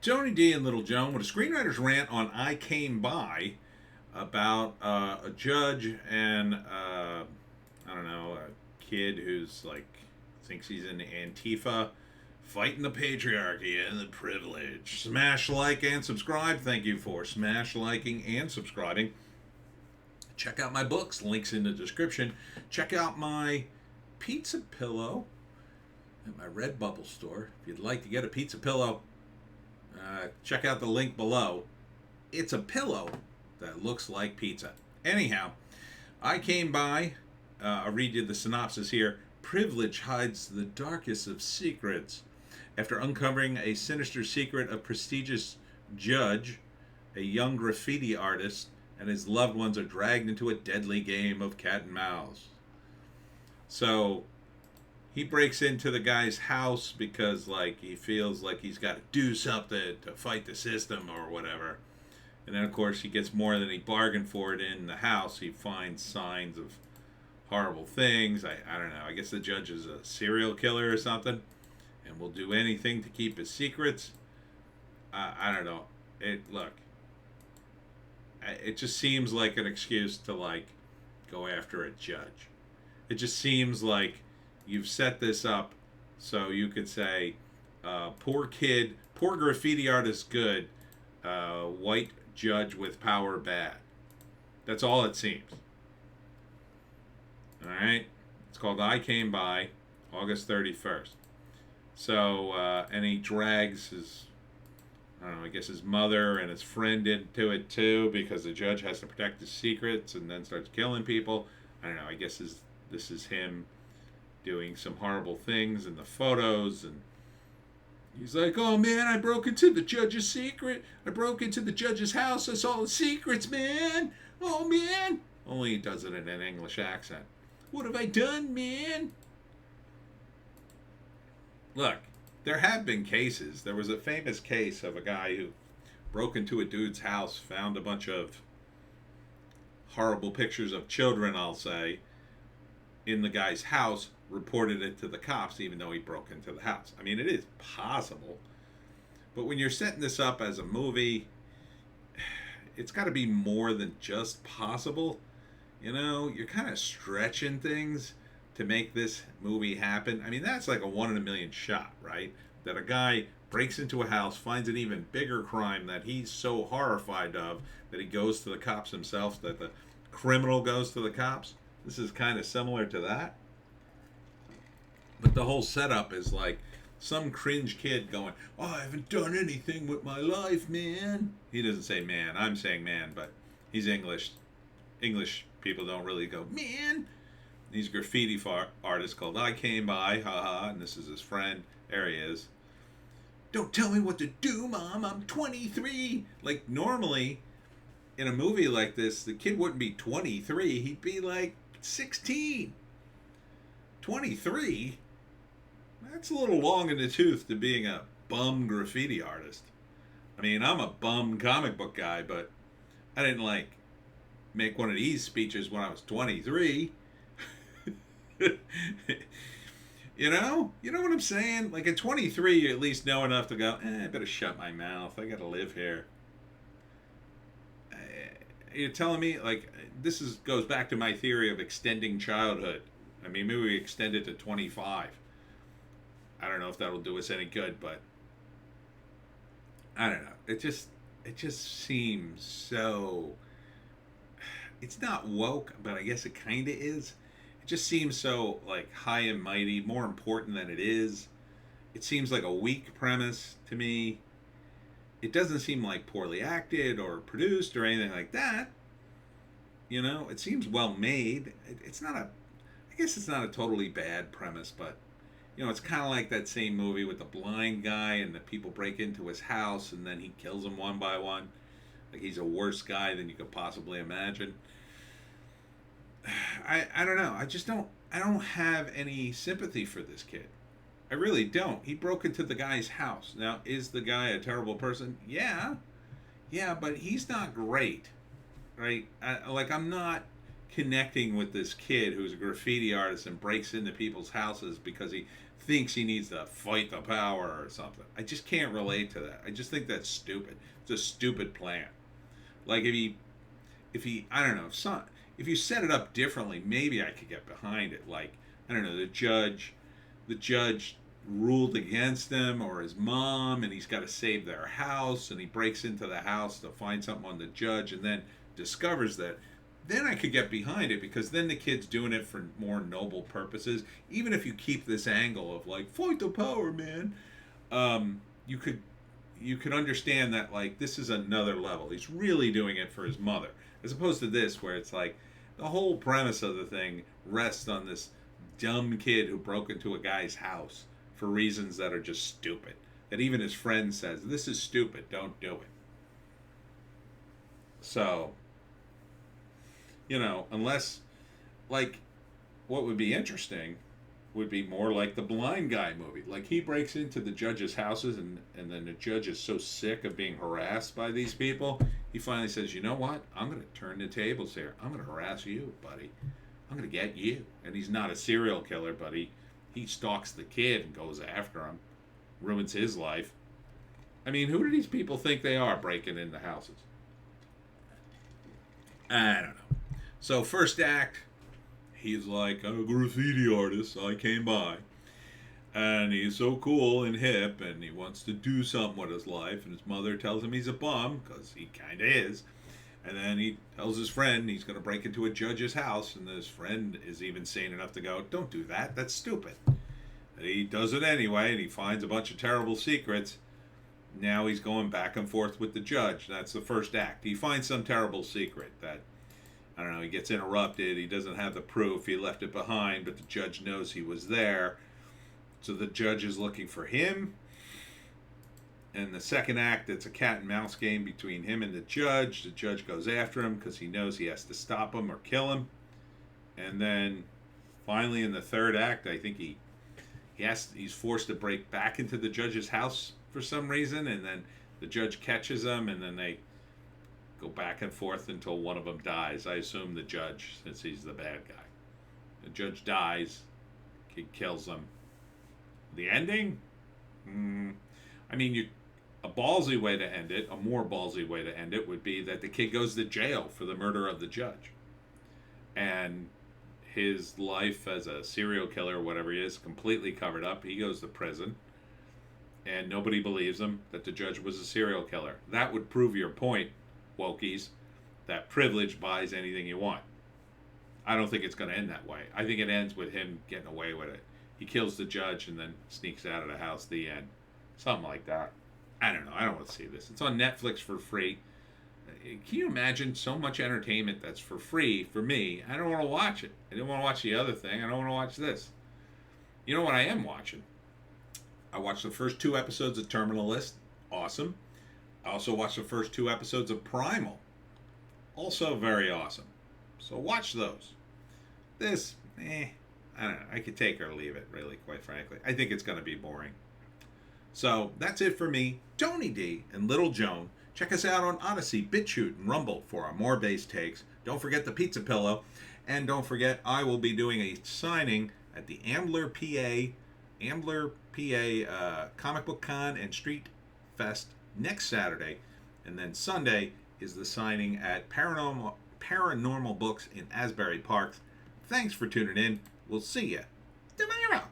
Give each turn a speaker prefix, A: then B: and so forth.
A: Tony D and Little Joan with a screenwriter's rant on I Came By about a judge and, I don't know, a kid who's like, thinks he's in Antifa, fighting the patriarchy and the privilege. Smash like and subscribe. Thank you for smash liking and subscribing. Check out my books, links in the description. Check out my pizza pillow at my Redbubble store. If you'd like to get a pizza pillow, check out the link below. It's a pillow that looks like pizza. Anyhow, I Came By. I'll read you the synopsis here. Privilege hides the darkest of secrets. After uncovering a sinister secret, a prestigious judge, a young graffiti artist, and his loved ones are dragged into a deadly game of cat and mouse. So he breaks into the guy's house because like he feels like he's got to do something to fight the system or whatever. And then of course he gets more than he bargained for it in the house. He finds signs of horrible things. I don't know. I guess the judge is a serial killer or something and will do anything to keep his secrets. I don't know. It just seems like an excuse to like go after a judge. It just seems like you've set this up so you could say, poor kid, poor graffiti artist good, white judge with power bad. That's all it seems. All right? It's called I Came By, August 31st. So, and he drags his, I don't know, I guess his mother and his friend into it too because the judge has to protect his secrets and then starts killing people. I don't know, I guess this is him doing some horrible things in the photos, and he's like, oh man, I broke into the judge's secret. I broke into the judge's house. I saw the secrets, man. Oh man. Only he does it in an English accent. What have I done, man? Look, there have been cases. There was a famous case of a guy who broke into a dude's house, found a bunch of horrible pictures of children, I'll say, in the guy's house, reported it to the cops even though he broke into the house. I mean, it is possible. But when you're setting this up as a movie, it's got to be more than just possible. You know, you're kind of stretching things to make this movie happen. I mean, that's like a 1 in a million shot, right? That a guy breaks into a house, finds an even bigger crime that he's so horrified of that he goes to the cops himself, that the criminal goes to the cops. This is kind of similar to that. But the whole setup is like some cringe kid going, oh, I haven't done anything with my life, man. He doesn't say man. I'm saying man, but he's English. English people don't really go, man. He's a graffiti artist called I Came By, haha, and this is his friend. There he is. Don't tell me what to do, Mom. I'm 23. Like, normally, in a movie like this, the kid wouldn't be 23. He'd be like 16. 23? That's a little long in the tooth to being a bum graffiti artist. I mean, I'm a bum comic book guy, but I didn't, like, make one of these speeches when I was 23. You know what I'm saying? Like at 23, you at least know enough to go, I better shut my mouth. I gotta live here. You're telling me, like, goes back to my theory of extending childhood. I mean, maybe we extend it to 25. I don't know if that'll do us any good, but I don't know. It just seems so. It's not woke, but I guess it kind of is. It just seems so like high and mighty, more important than it is. It seems like a weak premise to me. It doesn't seem like poorly acted or produced or anything like that. You know, it seems well made. It's not I guess it's not a totally bad premise, but you know, it's kind of like that same movie with the blind guy and the people break into his house and then he kills them one by one. Like he's a worse guy than you could possibly imagine. I don't know. I don't have any sympathy for this kid. I really don't. He broke into the guy's house. Now, is the guy a terrible person? Yeah. Yeah, but he's not great. Right? I'm not connecting with this kid who's a graffiti artist and breaks into people's houses because he thinks he needs to fight the power or something. I just can't relate to that. I just think that's stupid. It's a stupid plan. Like if he, I don't know, if you set it up differently, maybe I could get behind it. Like, I don't know, the judge ruled against him or his mom, and he's got to save their house, and he breaks into the house to find something on the judge, and then discovers that. Then I could get behind it, because then the kid's doing it for more noble purposes. Even if you keep this angle of like, fight the power, man, you could understand that, like, this is another level. He's really doing it for his mother, as opposed to this, where it's like the whole premise of the thing rests on this dumb kid who broke into a guy's house for reasons that are just stupid. That even his friend says, this is stupid, don't do it. So, unless, like, what would be interesting would be more like the blind guy movie. Like, he breaks into the judge's houses, and then the judge is so sick of being harassed by these people, he finally says, you know what? I'm going to turn the tables here. I'm going to harass you, buddy. I'm going to get you. And he's not a serial killer, but he stalks the kid and goes after him, ruins his life. I mean, who do these people think they are breaking into houses? I don't know. So first act, he's like a graffiti artist. I came by. And he's so cool and hip, and he wants to do something with his life. And his mother tells him he's a bum, because he kind of is. And then he tells his friend he's going to break into a judge's house. And his friend is even sane enough to go, don't do that. That's stupid. And he does it anyway, and he finds a bunch of terrible secrets. Now he's going back and forth with the judge. That's the first act. He finds some terrible secret that, I don't know, he gets interrupted. He doesn't have the proof. He left it behind, but the judge knows he was there. So the judge is looking for him. And the second act, it's a cat and mouse game between him and the judge. The judge goes after him because he knows he has to stop him or kill him. And then finally in the third act, I think he's forced to break back into the judge's house for some reason. And then the judge catches him, and then they go back and forth until one of them dies. I assume the judge, since he's the bad guy. The judge dies. Kid kills him. The ending? I mean, a ballsy way to end it, a more ballsy way to end it, would be that the kid goes to jail for the murder of the judge. And his life as a serial killer, or whatever he is, completely covered up. He goes to prison. And nobody believes him that the judge was a serial killer. That would prove your point, wokies, that privilege buys anything you want. I don't think it's going to end that way. I think it ends with him getting away with it. He kills the judge and then sneaks out of the house, the end. Something like that. I don't know. I don't want to see this. It's on Netflix for free. Can you imagine so much entertainment that's for free for me? I don't want to watch it. I didn't want to watch the other thing. I don't want to watch this. You know what I am watching? I watched the first 2 episodes of Terminal List. Awesome. I also watched the first 2 episodes of Primal. Also very awesome. So watch those. This, I don't know. I could take or leave it, really, quite frankly. I think it's going to be boring. So that's it for me, Tony D, and Little Joan. Check us out on Odysee, Bitchute, and Rumble for our more bass takes. Don't forget the pizza pillow. And don't forget, I will be doing a signing at the Ambler, PA Comic Book Con and Street Fest next Saturday. And then Sunday is the signing at Paranormal Books in Asbury Park. Thanks for tuning in. We'll see you tomorrow.